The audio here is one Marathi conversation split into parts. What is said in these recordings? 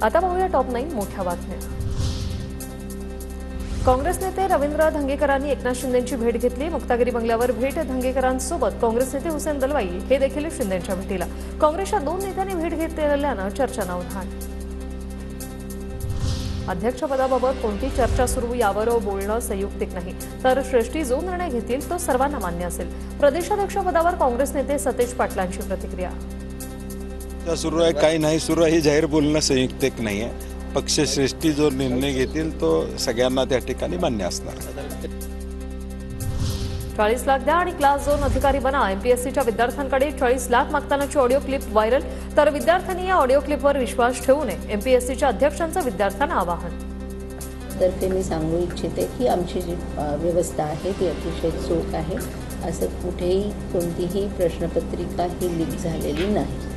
आता पाहूया टॉप 9 मोठ्या बातम्या। काँग्रेस नेते रवींद्र धंगेकरांनी एकनाथ शिंदेंची भेट घेतली। मुक्तागिरी बंगल्यावर भेट धंगेकरांसोबत काँग्रेस नेते हुसेन दलवाई हे देखील शिंदेंच्या भेटीला। काँग्रेसच्या 2 नेत्यांनी भेट घेतल्यानं चर्चांना उधाण। अध्यक्षपदाबाबत कोणती चर्चा सुरू यावर बोलणं संयुक्तिक नाही, तर श्रेष्ठी जो निर्णय घेतील तो सर्वांना मान्य असेल। प्रदेशाध्यक्षपदावर काँग्रेस नेते सतेज पाटलांची प्रतिक्रिया। सुरू आहे काही नाही सुरू आहे, जाहीर बोलणं संयुक्तिक नाही आहे। पक्षश्रेष्ठी जो निर्णय घेतील तो सगळ्यांना त्या ठिकाणी मान्य असणार। 40 लाख द्या आणि क्लास 2 अधिकारी बना। एमपीएससीच्या विद्यार्थ्यांकडे 40 लाख मागतानाची ऑडिओ क्लिप व्हायरल, तर विद्यार्थ्यांनी या ऑडिओ क्लिपवर विश्वास ठेवू नये, एमपीएससीच्या अध्यक्षांचं विद्यार्थ्यांना आवाहन। तर्फे मी सांगू इच्छिते की आमची जी व्यवस्था आहे ती अतिशय चोख आहे। असं कुठेही कोणतीही प्रश्नपत्रिका ही लीक झालेली नाही।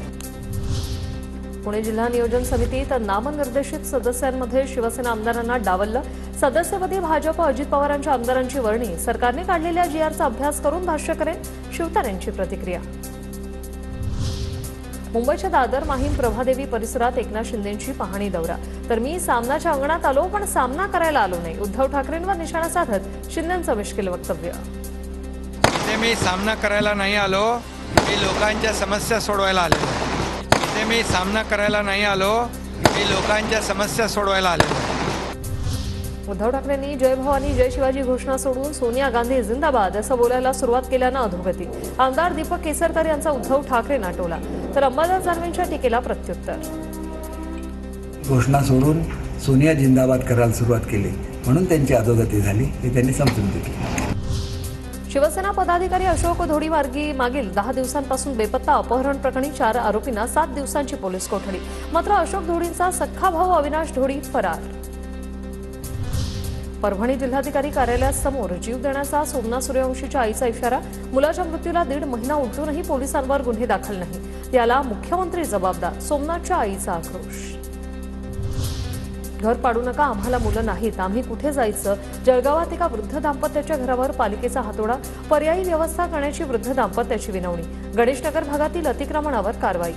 पुणे जिल्हा नियोजन समितीत नामनिर्देशित सदस्यांमध्ये शिवसेना आमदारांना डावललं। सदस्यपदी भाजप अजित पवारांच्या आमदारांची वर्णी। सरकारने काढलेल्या जीआरचा अभ्यास करून भाष्य करेन, शिवतारेंची प्रतिक्रिया। मुंबईच्या दादर माहीम प्रभादेवी परिसरात एकनाथ शिंदेंची पाहणी दौरा। तर मी सामनाच्या अंगणात आलो पण सामना करायला आलो नाही, उद्धव ठाकरेंवर निशाणा साधत शिंदेंचं मिश्किल वक्तव्य। मी सामना करायला नाही आलो, मी लोकांच्या समस्या सोडवायला आलो। मी सामना करायला नाही आलो, मी लोकांच्या समस्या सोडवायला आलो। उद्धव ठाकरेंनी जय भवानी जय शिवाजी घोषणा सोडून सोनिया गांधी जिंदाबाद असं बोलायला सुरुवात केल्यानं अधोगती। आमदार दीपक केसरकर यांचा उद्धव ठाकरेंना टोला, तर अंबादास दानवेंच्या टीकेला प्रत्युत्तर। घोषणा सोडून सोनिया जिंदाबाद करायला सुरुवात केली म्हणून त्यांची अधोगती झाली हे त्यांनी समजून घेतलं। शिवसेना पदाधिकारी अशोक धोडी मागील 10 दिवसांपासून बेपत्ता। अपहरण प्रकरणी 4 आरोपींना 7 दिवसांची पोलीस कोठडी। मात्र अशोक धोडींचा सख्खा भाऊ अविनाश धोडी फरार। परभणी जिल्हाधिकारी कार्यालयासमोर जीव देण्याचा सोमनाथ सूर्यवंशीच्या आईचा इशारा। मुलाच्या मृत्यूला 1.5 महिना उलटूनही पोलिसांवर गुन्हे दाखल नाही, याला मुख्यमंत्री जबाबदार, सोमनाथच्या आईचा आक्रोश। घर पाडू नका, आम्हाला मुलं नाहीत, आम्ही कुठे जायचं। जळगावात एका वृद्ध दाम्पत्याच्या घरावर पालिकेचा हातोडा, पर्यायी व्यवस्था करण्याची वृद्ध दाम्पत्याची विनवणी। गणेशनगर भागातील अतिक्रमणावर कारवाई।